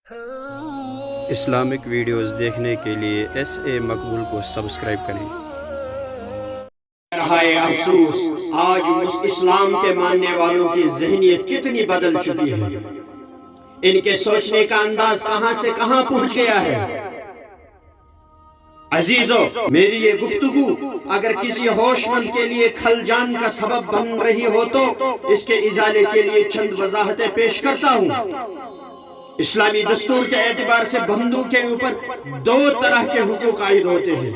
Islamic videos دیکھنے کے لیے ایس اے مقبول کو سبسکرائب کریں۔ رہا ہے افسوس، آج اسلام کے ماننے والوں کی ذہنیت کتنی بدل چکی ہے، ان کے سوچنے کا انداز کہاں سے کہاں پہنچ گیا ہے۔ عزیزو، میری یہ گفتگو اگر کسی ہوش مند کے لیے کھلجان کا سبب بن رہی ہو تو اس کے ازالے کے لیے چند وضاحتیں پیش کرتا ہوں۔ اسلامی دستور کے اعتبار سے بندوں کے اوپر دو طرح کے حقوق عائد ہوتے ہیں،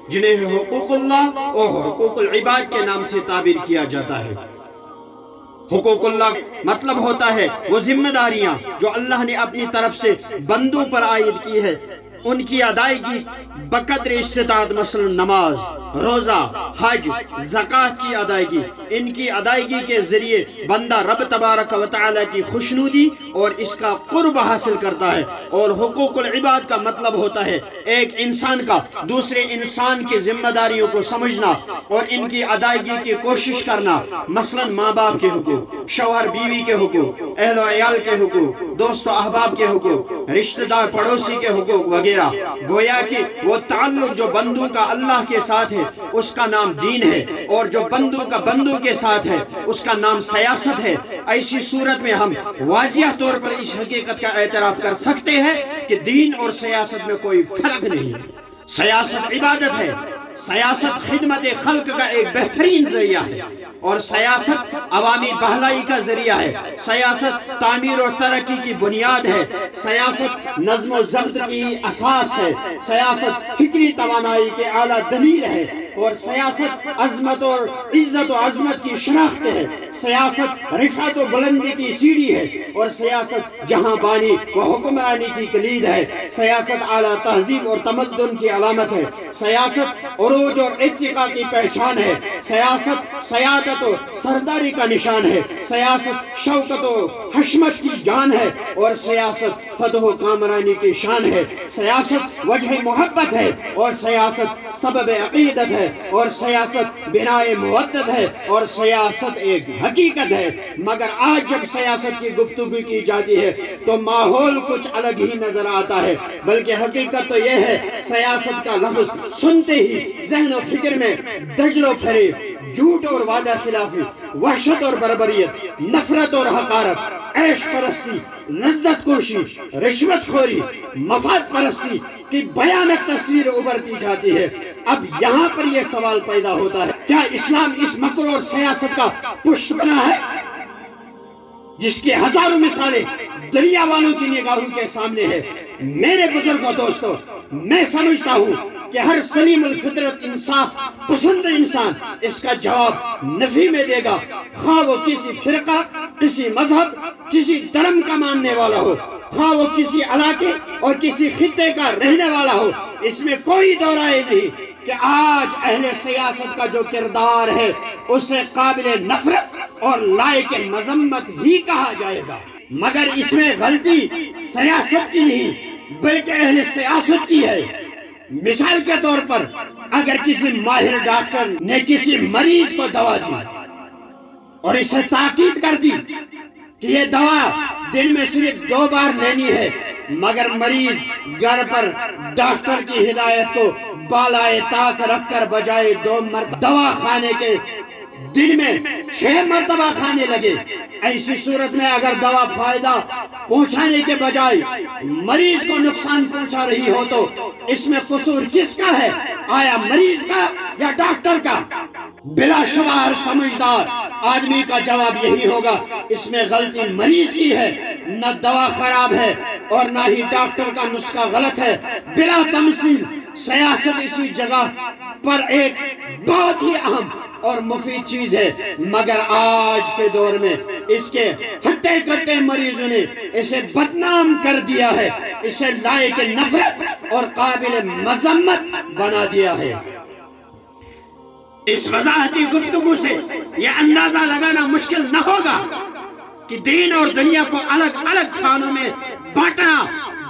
جنہیں حقوق اللہ اور حقوق العباد کے نام سے تعبیر کیا جاتا ہے۔ حقوق اللہ مطلب ہوتا ہے وہ ذمہ داریاں جو اللہ نے اپنی طرف سے بندوں پر عائد کی ہے، ان کی ادائیگی بقدر استطاعت، مثلا نماز، روزہ، حج، زکوٰۃ کی ادائیگی۔ ان کی ادائیگی کے ذریعے بندہ رب تبارک و تعالی کی خوشنودی اور اس کا قرب حاصل کرتا ہے۔ اور حقوق العباد کا مطلب ہوتا ہے ایک انسان کا دوسرے انسان کی ذمہ داریوں کو سمجھنا اور ان کی ادائیگی کی کوشش کرنا، مثلا ماں باپ کے حقوق، شوہر بیوی کے حقوق، اہل و عیال کے حقوق، دوست و احباب کے حقوق، رشتہ دار پڑوسی کے حقوق وغیرہ۔ گویا کہ وہ تعلق جو بندوں کا اللہ کے ساتھ ہے اس کا نام دین ہے، اور جو بندوں کا بندوں کے ساتھ ہے اس کا نام سیاست ہے۔ ایسی صورت میں ہم واضح طور پر اس حقیقت کا اعتراف کر سکتے ہیں کہ دین اور سیاست میں کوئی فرق نہیں ہے۔ سیاست عبادت ہے، سیاست خدمت خلق کا ایک بہترین ذریعہ ہے، اور سیاست عوامی بھلائی کا ذریعہ ہے۔ سیاست تعمیر اور ترقی کی بنیاد ہے، سیاست نظم و ضبط کی اساس ہے، سیاست فکری توانائی کے اعلیٰ دلیل ہے، اور سیاست عظمت اور عزت و عظمت کی شناخت ہے۔ سیاست رفعت و بلندی کی سیڑھی ہے، اور سیاست جہاں بانی و حکمرانی کی کلید ہے۔ سیاست اعلیٰ تہذیب اور تمدن کی علامت ہے، سیاست عروج اور ارتقاء کی پہچان ہے، سیاست سیادت و سرداری کا نشان ہے، سیاست شوکت و حشمت کی جان ہے، اور سیاست فتح و کامرانی کی شان ہے۔ سیاست وجہ محبت ہے، اور سیاست سبب عقیدت ہے، اور سیاست بنائے مودت ہے، اور سیاست ایک حقیقت ہے۔ مگر آج جب سیاست کی گفتگو کی جاتی ہے تو ماحول کچھ الگ ہی نظر آتا ہے، بلکہ حقیقت تو یہ ہے سیاست کا لفظ سنتے ہی ذہن و فکر میں دجل و فریب، جھوٹ اور وعدہ خلافی، وحشت اور بربریت، نفرت اور حقارت، عیش پرستی، لذت کوشی، رشوت خوری، مفاد پرستی کی بھیانک تصویر ابھرتی جاتی ہے۔ اب یہاں پر یہ سوال پیدا ہوتا ہے، کیا اسلام اس مکر اور سیاست کا پشت بنا ہے جس کی ہزاروں مثالیں دریا والوں کی نگاہوں کے سامنے ہے؟ میرے بزرگ و دوستو، میں سمجھتا ہوں کہ ہر سلیم الفطرت انصاف پسند انسان اس کا جواب نفی میں دے گا، خواہ وہ کسی فرقہ، کسی مذہب، کسی دھرم کا ماننے والا ہو، خواہ وہ کسی علاقے اور کسی خطے کا رہنے والا ہو۔ اس میں کوئی دو رائے نہیں کہ آج اہل سیاست کا جو کردار ہے اسے قابل نفرت اور لائق مذمت ہی کہا جائے گا۔ مگر اس میں غلطی سیاست کی نہیں بلکہ اہل سیاست کی ہے۔ مثال کے طور پر اگر کسی ماہر ڈاکٹر نے کسی مریض کو دوا دی اور اسے تاکید کر دی کہ یہ دوا دن میں صرف 2 بار لینی ہے، مگر مریض گھر پر ڈاکٹر کی ہدایت کو بالائے طاق رکھ کر بجائے 2 مرتبہ دوا کھانے کے دن میں 6 مرتبہ کھانے لگے، ایسی صورت میں اگر دوا فائدہ پہنچانے کے بجائے مریض کو نقصان پہنچا رہی ہو تو اس میں قصور کس کا ہے؟ آیا مریض کا یا ڈاکٹر کا؟ بلا شبہ ہر سمجھدار آدمی کا جواب یہی ہوگا، اس میں غلطی مریض کی ہے، نہ دوا خراب ہے اور نہ ہی ڈاکٹر کا نسخہ غلط ہے۔ بلا تمثیل سیاست اسی جگہ پر ایک بہت ہی اہم اور مفید چیز ہے، مگر آج کے دور میں اس کے ہٹے کٹے مریضوں نے اسے بدنام کر دیا ہے، اسے لائق نفرت اور قابل مذمت بنا دیا ہے۔ اس وضاحتی گفتگو سے یہ اندازہ لگانا مشکل نہ ہوگا کہ دین اور دنیا کو الگ الگ خانوں میں بانٹنا،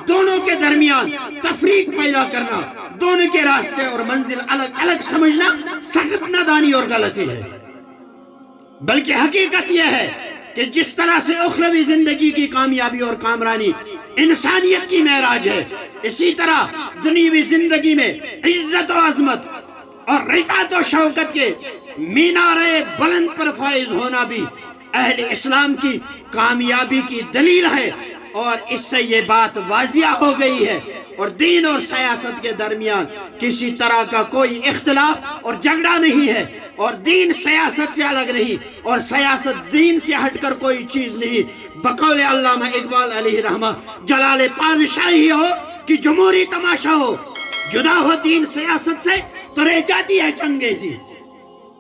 دونوں کے درمیان تفریق پیدا کرنا، دونوں کے راستے اور منزل الگ الگ سمجھنا سخت نادانی اور غلطی ہے۔ بلکہ حقیقت یہ ہے کہ جس طرح سے اخروی زندگی کی کامیابی اور کامرانی انسانیت کی معراج ہے۔ اسی طرح دنیوی زندگی میں عزت و عظمت اور رفعت و شوکت کے مینارے بلند پر فائز ہونا بھی اہل اسلام کی کامیابی کی دلیل ہے، اور اس سے یہ بات واضح ہو گئی ہے، اور دین اور سیاست کے درمیان کسی طرح کا کوئی اختلاف اور جھگڑا نہیں ہے، اور دین سیاست سے الگ نہیں، اور سیاست دین سے ہٹ کر کوئی چیز نہیں۔ بقول علامہ اقبال علیہ رحمہ، جلال پادشاہی ہو کہ جمہوری تماشا ہو، جدا ہو دین سیاست سے تو رہ جاتی ہے چنگیزی۔